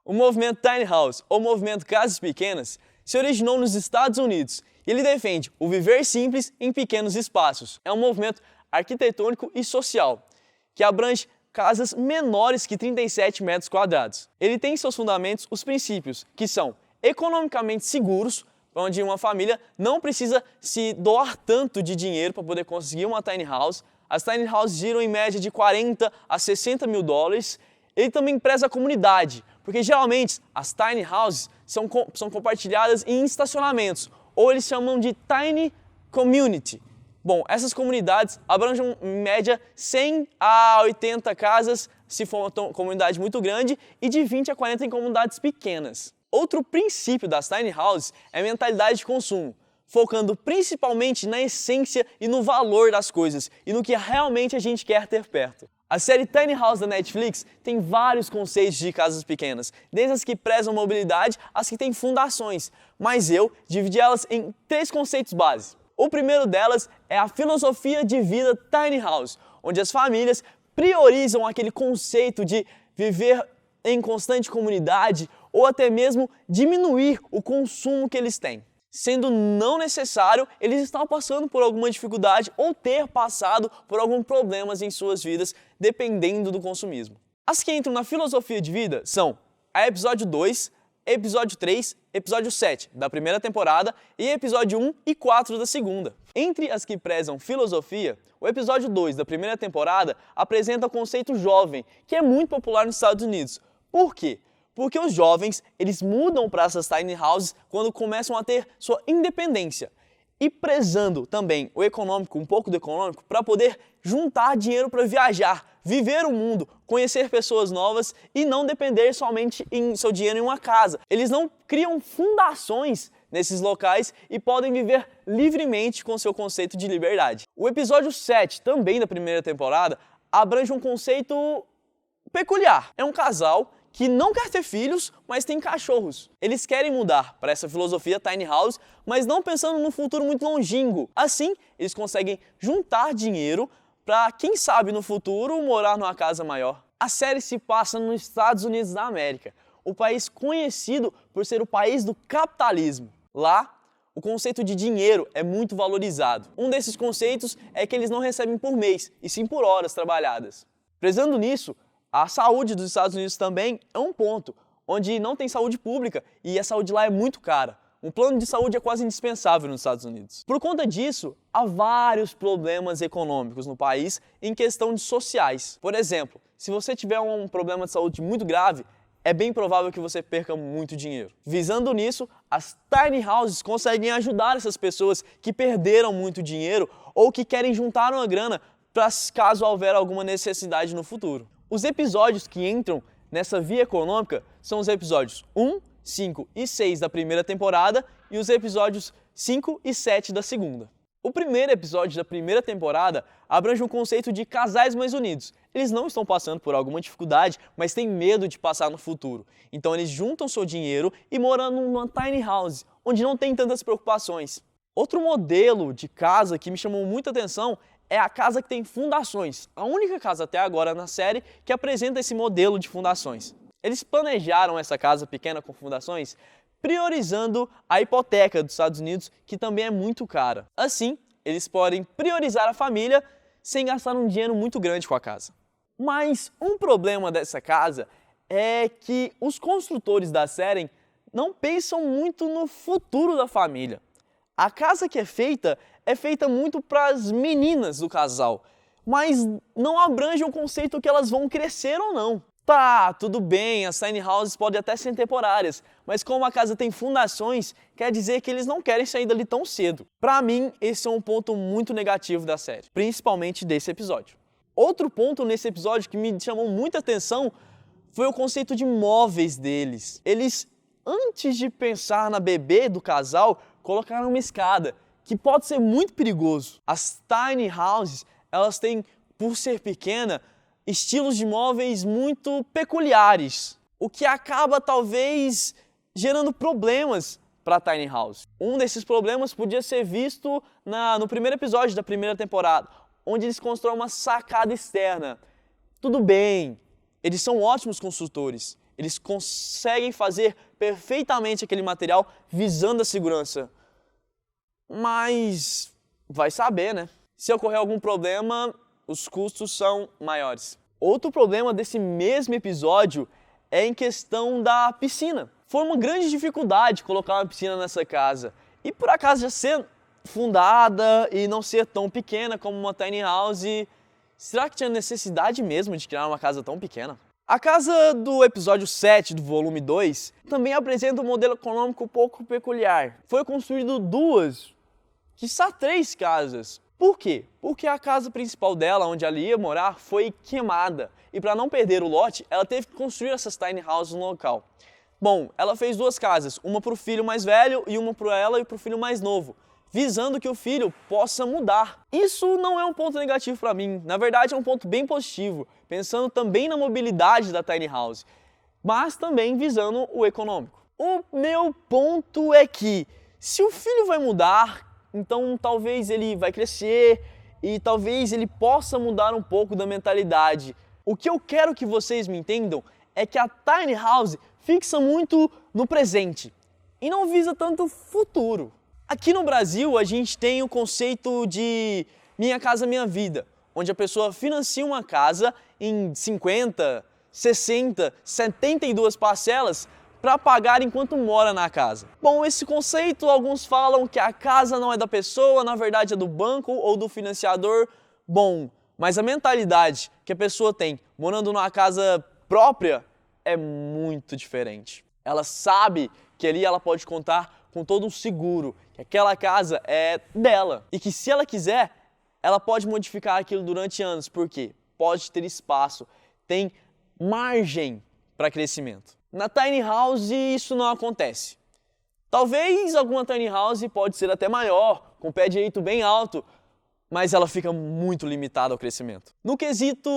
O movimento Tiny House, ou movimento Casas Pequenas, se originou nos Estados Unidos e ele defende o viver simples em pequenos espaços. É um movimento arquitetônico e social que abrange casas menores que 37 metros quadrados. Ele tem em seus fundamentos os princípios que são economicamente seguros, onde uma família não precisa se doar tanto de dinheiro para poder conseguir uma tiny house. As tiny houses giram em média de 40 a 60 mil dólares. Ele também preza a comunidade, porque geralmente as tiny houses são compartilhadas em estacionamentos, ou eles chamam de tiny community. Bom, essas comunidades abrangem em média 100 a 80 casas, se for uma comunidade muito grande, e de 20 a 40 em comunidades pequenas. Outro princípio das tiny houses é a mentalidade de consumo, focando principalmente na essência e no valor das coisas e no que realmente a gente quer ter perto. A série Tiny House da Netflix tem vários conceitos de casas pequenas, desde as que prezam mobilidade às que têm fundações, mas eu dividi elas em 3 conceitos base. O primeiro delas é a filosofia de vida Tiny House, onde as famílias priorizam aquele conceito de viver em constante comunidade ou até mesmo diminuir o consumo que eles têm. Sendo não necessário, eles estão passando por alguma dificuldade ou ter passado por alguns problemas em suas vidas, dependendo do consumismo. As que entram na filosofia de vida são a episódio 2, episódio 3, episódio 7 da primeira temporada e episódio 1 e 4 da segunda. Entre as que prezam filosofia, o episódio 2 da primeira temporada apresenta o conceito jovem, que é muito popular nos Estados Unidos. Por quê? Porque os jovens, eles mudam para essas tiny houses quando começam a ter sua independência. E prezando também o econômico, um pouco do econômico, para poder juntar dinheiro para viajar, viver o mundo, conhecer pessoas novas e não depender somente em seu dinheiro em uma casa. Eles não criam fundações nesses locais e podem viver livremente com seu conceito de liberdade. O episódio 7, também da primeira temporada, abrange um conceito peculiar. É um casal que não quer ter filhos, mas tem cachorros. Eles querem mudar para essa filosofia tiny house, mas não pensando num futuro muito longínquo. Assim, eles conseguem juntar dinheiro para, quem sabe no futuro, morar numa casa maior. A série se passa nos Estados Unidos da América, o país conhecido por ser o país do capitalismo. Lá, o conceito de dinheiro é muito valorizado. Um desses conceitos é que eles não recebem por mês, e sim por horas trabalhadas. Prezando nisso, a saúde dos Estados Unidos também é um ponto, onde não tem saúde pública e a saúde lá é muito cara. Um plano de saúde é quase indispensável nos Estados Unidos. Por conta disso, há vários problemas econômicos no país em questão de sociais. Por exemplo, se você tiver um problema de saúde muito grave, é bem provável que você perca muito dinheiro. Visando nisso, as tiny houses conseguem ajudar essas pessoas que perderam muito dinheiro ou que querem juntar uma grana para caso houver alguma necessidade no futuro. Os episódios que entram nessa via econômica são os episódios 1, 5 e 6 da primeira temporada e os episódios 5 e 7 da segunda. O primeiro episódio da primeira temporada abrange um conceito de casais mais unidos. Eles não estão passando por alguma dificuldade, mas têm medo de passar no futuro. Então eles juntam seu dinheiro e moram numa tiny house, onde não tem tantas preocupações. Outro modelo de casa que me chamou muita atenção é a casa que tem fundações, a única casa até agora na série que apresenta esse modelo de fundações. Eles planejaram essa casa pequena com fundações priorizando a hipoteca dos Estados Unidos, que também é muito cara. Assim, eles podem priorizar a família sem gastar um dinheiro muito grande com a casa. Mas um problema dessa casa é que os construtores da série não pensam muito no futuro da família. A casa que é feita muito para as meninas do casal, mas não abrange o conceito que elas vão crescer ou não. Tá, tudo bem, as tiny houses podem até ser temporárias, mas como a casa tem fundações, quer dizer que eles não querem sair dali tão cedo. Pra mim, esse é um ponto muito negativo da série, principalmente desse episódio. Outro ponto nesse episódio que me chamou muita atenção foi o conceito de móveis deles. Eles, antes de pensar na bebê do casal, colocaram uma escada, que pode ser muito perigoso. As tiny houses, elas têm, por ser pequena, estilos de móveis muito peculiares, o que acaba talvez gerando problemas para a tiny house. Um desses problemas podia ser visto no primeiro episódio da primeira temporada, onde eles constroem uma sacada externa. Tudo bem, eles são ótimos construtores, Eles conseguem fazer perfeitamente aquele material visando a segurança. Mas vai saber, né? Se ocorrer algum problema, os custos são maiores. Outro problema desse mesmo episódio é em questão da piscina. Foi uma grande dificuldade colocar uma piscina nessa casa. E por acaso já ser fundada e não ser tão pequena como uma tiny house, será que tinha necessidade mesmo de criar uma casa tão pequena? A casa do episódio 7 do volume 2 também apresenta um modelo econômico um pouco peculiar. Foi construído 2, quiçá 3 casas. Por quê? Porque a casa principal dela, onde ela ia morar, foi queimada. E para não perder o lote, ela teve que construir essas tiny houses no local. Bom, ela fez 2 casas, uma para o filho mais velho e uma para ela e para o filho mais novo, visando que o filho possa mudar. Isso não é um ponto negativo para mim, na verdade é um ponto bem positivo, pensando também na mobilidade da tiny house, mas também visando o econômico. O meu ponto é que, se o filho vai mudar, então talvez ele vai crescer e talvez ele possa mudar um pouco da mentalidade. O que eu quero que vocês me entendam é que a tiny house fixa muito no presente e não visa tanto o futuro. Aqui no Brasil a gente tem o conceito de Minha Casa Minha Vida, onde a pessoa financia uma casa em 50, 60, 72 parcelas para pagar enquanto mora na casa. Bom, esse conceito, alguns falam que a casa não é da pessoa, na verdade é do banco ou do financiador. Bom, mas a mentalidade que a pessoa tem morando numa casa própria é muito diferente. Ela sabe que ali ela pode contar com todo um seguro, que aquela casa é dela e que se ela quiser, ela pode modificar aquilo durante anos, porque pode ter espaço, tem margem para crescimento. Na tiny house isso não acontece. Talvez alguma tiny house pode ser até maior, com o pé direito bem alto, mas ela fica muito limitada ao crescimento. No quesito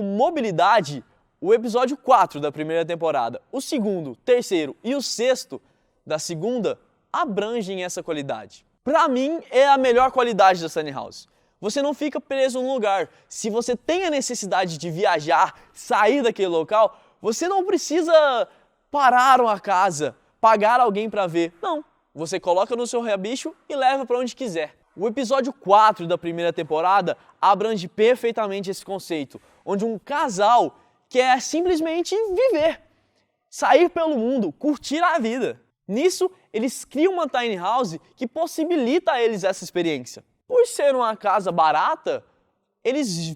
mobilidade, o episódio 4 da primeira temporada, o segundo, terceiro e o sexto da segunda abrangem essa qualidade. Para mim é a melhor qualidade da tiny house. Você não fica preso num lugar. Se você tem a necessidade de viajar, sair daquele local, você não precisa parar uma casa, pagar alguém para ver. Não, você coloca no seu rabicho e leva para onde quiser. O episódio 4 da primeira temporada abrange perfeitamente esse conceito, onde um casal quer simplesmente viver, sair pelo mundo, curtir a vida. Nisso, eles criam uma tiny house que possibilita a eles essa experiência. Por ser uma casa barata, eles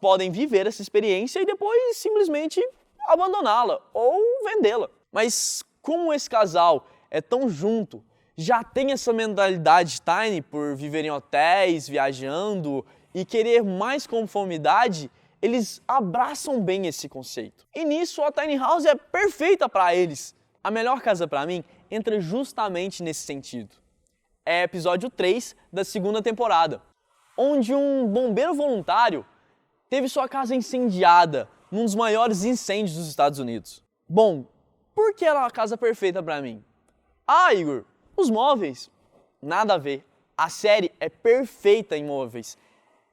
podem viver essa experiência e depois simplesmente abandoná-la ou vendê-la. Mas como esse casal é tão junto, já tem essa mentalidade tiny por viver em hotéis, viajando e querer mais conformidade, eles abraçam bem esse conceito. E nisso a tiny house é perfeita para eles. A melhor casa para mim entra justamente nesse sentido. É episódio 3 da segunda temporada, onde um bombeiro voluntário teve sua casa incendiada num dos maiores incêndios dos Estados Unidos. Bom, por que ela é a casa perfeita para mim? Ah, Igor, os móveis? Nada a ver. A série é perfeita em móveis.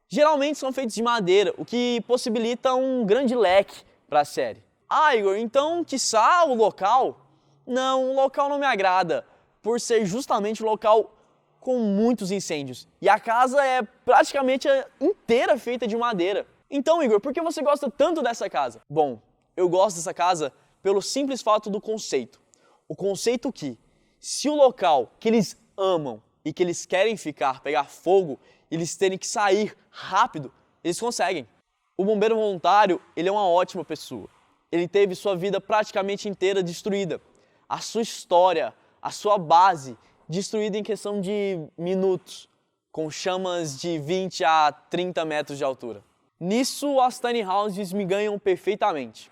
Geralmente são feitos de madeira, o que possibilita um grande leque para a série. Ah, Igor, então, quiçá o local? Não, o local não me agrada, por ser justamente um local com muitos incêndios. E a casa é praticamente inteira feita de madeira. Então, Igor, por que você gosta tanto dessa casa? Bom, eu gosto dessa casa pelo simples fato do conceito. O conceito que, se o local que eles amam e que eles querem ficar pegar fogo, eles terem que sair rápido, eles conseguem. O bombeiro voluntário, ele é uma ótima pessoa. Ele teve sua vida praticamente inteira destruída. A sua história, a sua base, destruída em questão de minutos, com chamas de 20 a 30 metros de altura. Nisso, as tiny houses me ganham perfeitamente.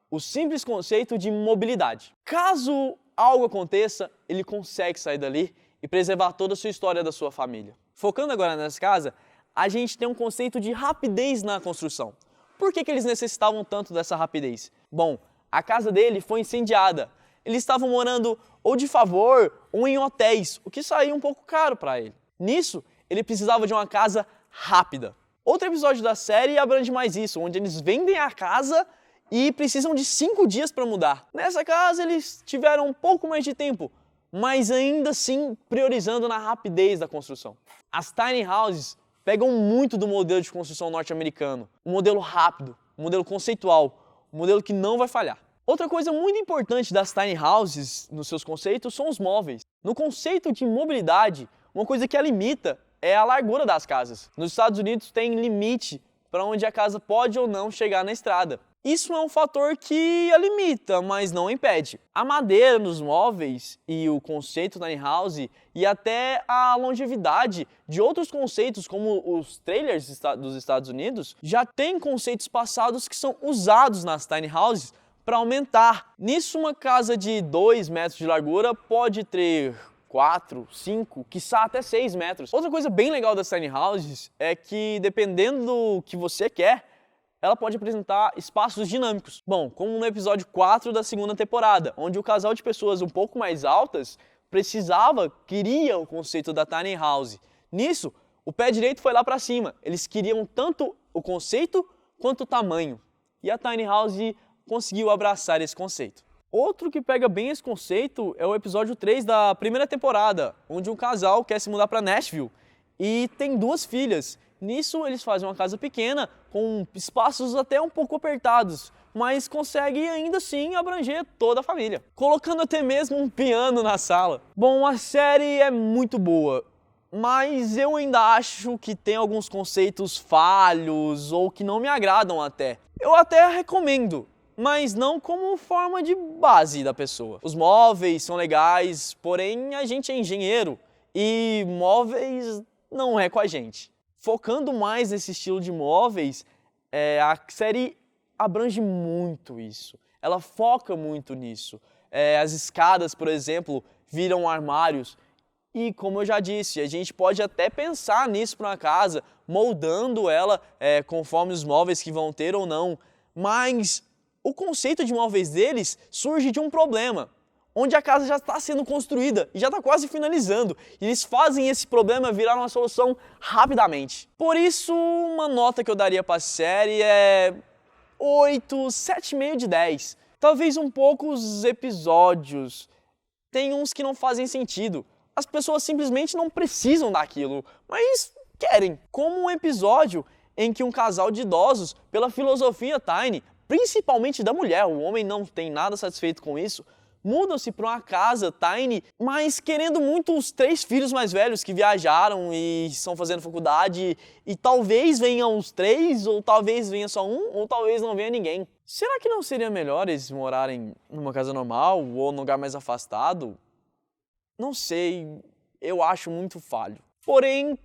O simples conceito de mobilidade. Caso algo aconteça, ele consegue sair dali e preservar toda a sua história da sua família. Focando agora nessa casa, a gente tem um conceito de rapidez na construção. Por que eles necessitavam tanto dessa rapidez? Bom, a casa dele foi incendiada. Eles estavam morando ou de favor ou em hotéis, o que saía um pouco caro para ele. Nisso, ele precisava de uma casa rápida. Outro episódio da série abrange mais isso, onde eles vendem a casa e precisam de 5 dias para mudar. Nessa casa eles tiveram um pouco mais de tempo, mas ainda assim priorizando na rapidez da construção. As tiny houses pegam muito do modelo de construção norte-americano, um modelo rápido, um modelo conceitual, um modelo que não vai falhar. Outra coisa muito importante das tiny houses nos seus conceitos são os móveis. No conceito de mobilidade, uma coisa que a limita é a largura das casas. Nos Estados Unidos tem limite para onde a casa pode ou não chegar na estrada. Isso é um fator que a limita, mas não impede. A madeira nos móveis e o conceito tiny house e até a longevidade de outros conceitos, como os trailers dos Estados Unidos, já tem conceitos passados que são usados nas tiny houses para aumentar. Nisso, uma casa de 2 metros de largura pode ter 4, 5, quiçá até 6 metros. Outra coisa bem legal das tiny houses é que, dependendo do que você quer, ela pode apresentar espaços dinâmicos. Bom, como no episódio 4 da segunda temporada, onde o casal de pessoas um pouco mais altas queria o conceito da tiny house. Nisso, o pé direito foi lá para cima. Eles queriam tanto o conceito quanto o tamanho. E a tiny house conseguiu abraçar esse conceito. Outro que pega bem esse conceito é o episódio 3 da primeira temporada, onde um casal quer se mudar para Nashville e tem 2 filhas. Nisso, eles fazem uma casa pequena, com espaços até um pouco apertados, mas consegue ainda assim abranger toda a família, colocando até mesmo um piano na sala. Bom, a série é muito boa, mas eu ainda acho que tem alguns conceitos falhos ou que não me agradam até. Eu até recomendo, mas não como forma de base da pessoa. Os móveis são legais, porém a gente é engenheiro e móveis não é com a gente. Focando mais nesse estilo de móveis, a série abrange muito isso. Ela foca muito nisso. As escadas, por exemplo, viram armários. E como eu já disse, a gente pode até pensar nisso para uma casa, moldando ela conforme os móveis que vão ter ou não. Mas o conceito de móveis deles surge de um problema, onde a casa já está sendo construída e já está quase finalizando. E eles fazem esse problema virar uma solução rapidamente. Por isso, uma nota que eu daria para a série é 8, 7,5 de 10. Talvez um pouco os episódios. Tem uns que não fazem sentido. As pessoas simplesmente não precisam daquilo, mas querem. Como um episódio em que um casal de idosos, pela filosofia Tiny, principalmente da mulher, o homem não tem nada satisfeito com isso, mudam-se para uma casa tiny, mas querendo muito os 3 filhos mais velhos que viajaram e estão fazendo faculdade, e talvez venham os 3, ou talvez venha só um, ou talvez não venha ninguém. Será que não seria melhor eles morarem numa casa normal ou num lugar mais afastado? Não sei, eu acho muito falho. Porém,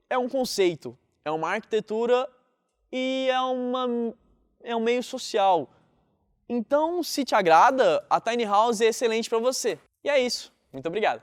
é um conceito, é uma arquitetura e é um meio social. Então, se te agrada, a Tiny House é excelente para você. E é isso. Muito obrigado.